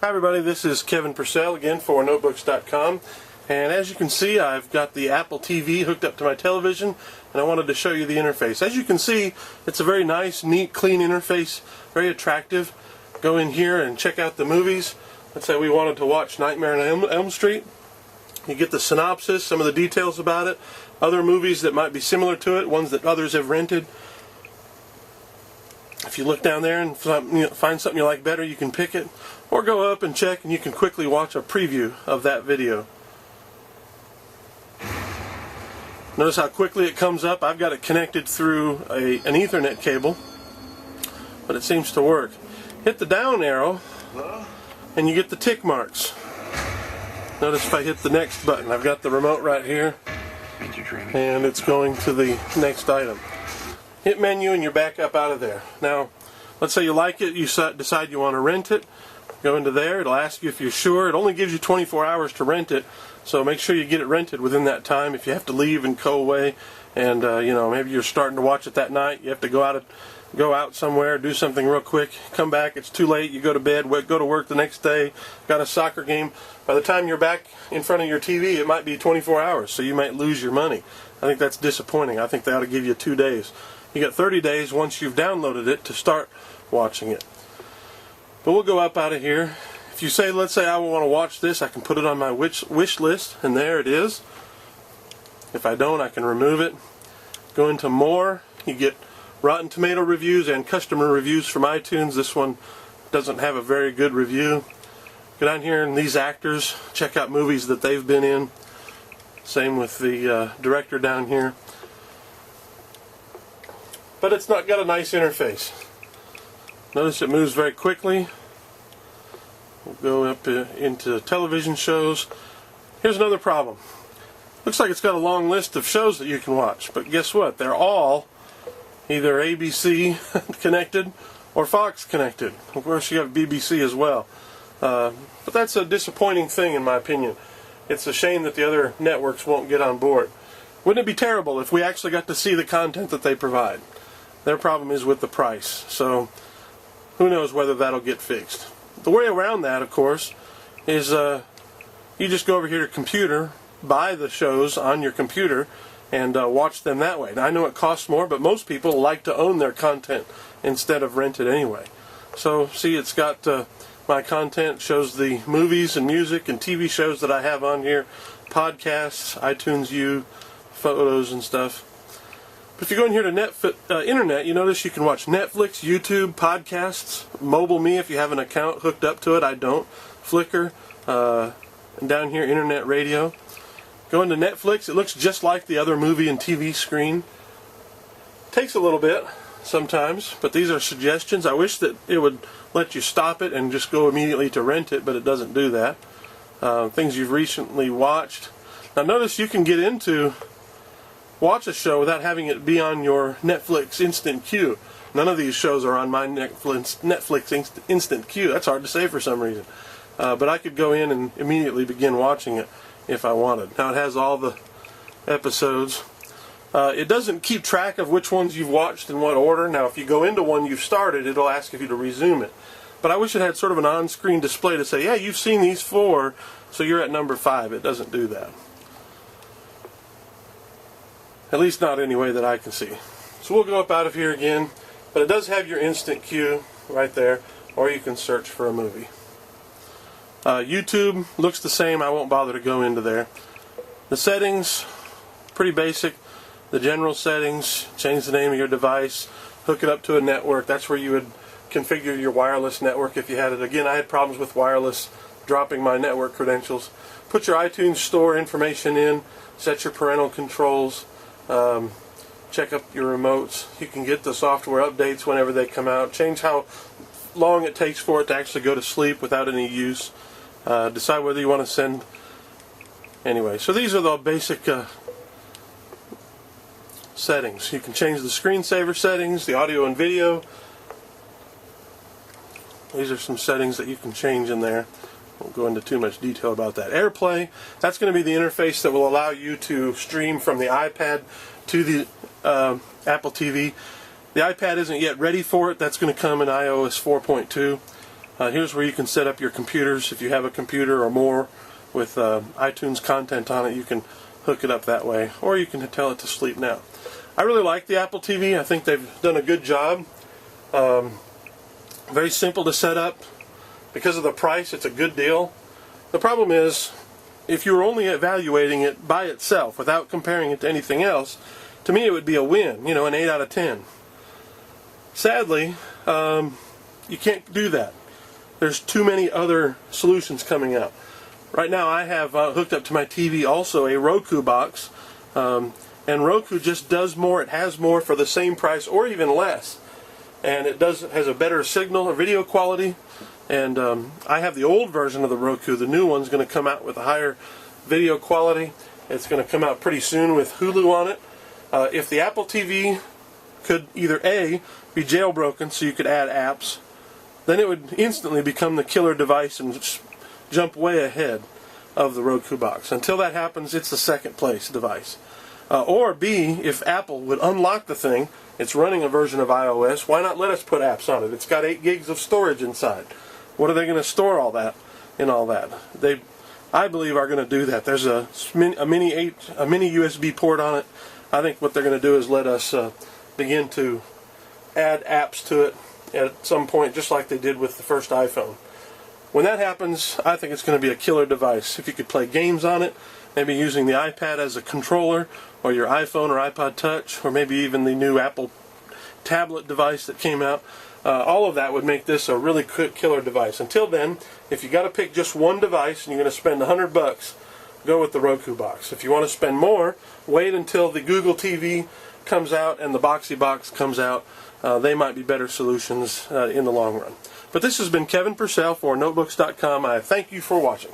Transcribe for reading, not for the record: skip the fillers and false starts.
Hi everybody, this is Kevin Purcell again for Notebooks.com, and as you can see I've got the Apple TV hooked up to my television and I wanted to show you the interface. As you can see, it's a very nice, neat, clean interface, very attractive. Go in here and check out the movies. Let's say we wanted to watch Nightmare on Elm Street. You get the synopsis, some of the details about it, other movies that might be similar to it, ones that others have rented. If you look down there and find something you like better, you can pick it, or go up and check and you can quickly watch a preview of that video. Notice how quickly it comes up. I've got it connected through an Ethernet cable, but it seems to work. Hit the down arrow and you get the tick marks. Notice if I hit the next button, I've got the remote right here and it's going to the next item. Hit menu and you're back up out of there. Now, let's say you like it, you decide you want to rent it. Go into there, it'll ask you if you're sure. It only gives you 24 hours to rent it, so make sure you get it rented within that time. If you have to leave and go away, and maybe you're starting to watch it that night, you have to go out somewhere, do something real quick, come back, it's too late, you go to bed, go to work the next day, got a soccer game. By the time you're back in front of your TV, it might be 24 hours, so you might lose your money. I think that's disappointing. I think they ought to give you 2 days. You got 30 days once you've downloaded it to start watching it. But we'll go up out of here. If you say, let's say I want to watch this, I can put it on my wish list, and there it is. If I don't, I can remove it. Go into more. You get Rotten Tomato reviews and customer reviews from iTunes. This one doesn't have a very good review. Go down here and these actors, check out movies that they've been in. Same with the director down here. But it's not got a nice interface. Notice it moves very quickly. We'll go up into television shows. Here's another problem. Looks like it's got a long list of shows that you can watch, but guess what? They're all either ABC connected or Fox connected. Of course you have BBC as well. But that's a disappointing thing in my opinion. It's a shame that the other networks won't get on board. Wouldn't it be terrible if we actually got to see the content that they provide? Their problem is with the price, so who knows whether that'll get fixed. The way around that, of course, is you just go over here to computer, buy the shows on your computer, and watch them that way. Now, I know it costs more, but most people like to own their content instead of rent it anyway. So, see, it's got my content, shows the movies and music and TV shows that I have on here, podcasts, iTunes U, photos and stuff. If you go in here to internet, you notice you can watch Netflix, YouTube, podcasts, Mobile Me if you have an account hooked up to it. I don't. Flickr, and down here, internet radio. Go into Netflix. It looks just like the other movie and TV screen. Takes a little bit sometimes, but these are suggestions. I wish that it would let you stop it and just go immediately to rent it, but it doesn't do that. Things you've recently watched. Now notice you can get into watch a show without having it be on your Netflix instant queue. None of these shows are on my Netflix instant queue. That's hard to say for some reason. But I could go in and immediately begin watching it if I wanted. Now it has all the episodes. It doesn't keep track of which ones you've watched in what order. Now if you go into one you've started, it'll ask if you to resume it. But I wish it had sort of an on-screen display to say, yeah, you've seen these 4, so you're at number 5. It doesn't do that. At least not any way that I can see. So we'll go up out of here again, but it does have your instant queue right there, or you can search for a movie. YouTube looks the same. I won't bother to go into there. The settings, pretty basic. The general settings, change the name of your device, hook it up to a network. That's where you would configure your wireless network if you had it. Again, I had problems with wireless dropping my network credentials. Put your iTunes store information in, set your parental controls, check up your remotes. You can get the software updates whenever they come out. Change how long it takes for it to actually go to sleep without any use. Decide whether you want to send. Anyway, so these are the basic settings. You can change the screensaver settings, the audio and video. These are some settings that you can change in there. Won't go into too much detail about that. AirPlay, that's going to be the interface that will allow you to stream from the iPad to the Apple TV. The iPad isn't yet ready for it. That's going to come in iOS 4.2. Here's where you can set up your computers. If you have a computer or more with iTunes content on it, you can hook it up that way, or you can tell it to sleep now. I really like the Apple TV. I think they've done a good job. Very simple to set up. Because of the price, it's a good deal. The problem is, if you were only evaluating it by itself without comparing it to anything else, to me it would be a win, you know, an 8 out of 10. Sadly, you can't do that. There's too many other solutions coming out. Right now I have hooked up to my TV also a Roku box, and Roku just does more, it has more for the same price or even less. And it has a better signal or video quality. And I have the old version of the Roku. The new one's going to come out with a higher video quality. It's going to come out pretty soon with Hulu on it. If the Apple TV could either A, be jailbroken so you could add apps, then it would instantly become the killer device and jump way ahead of the Roku box. Until that happens, it's the second place device. Or B, if Apple would unlock the thing, it's running a version of iOS, why not let us put apps on it? It's got 8 gigs of storage inside. What are they going to store all that in all that? They, I believe, are going to do that. There's a mini USB port on it. I think what they're going to do is let us begin to add apps to it at some point, just like they did with the first iPhone. When that happens, I think it's going to be a killer device. If you could play games on it, maybe using the iPad as a controller, or your iPhone or iPod Touch, or maybe even the new Apple tablet device that came out, all of that would make this a really quick killer device. Until then, if you got to pick just one device and you're going to spend $100, go with the Roku box. If you want to spend more, wait until the Google TV comes out and the Boxy Box comes out. They might be better solutions in the long run. But this has been Kevin Purcell for Notebooks.com. I thank you for watching.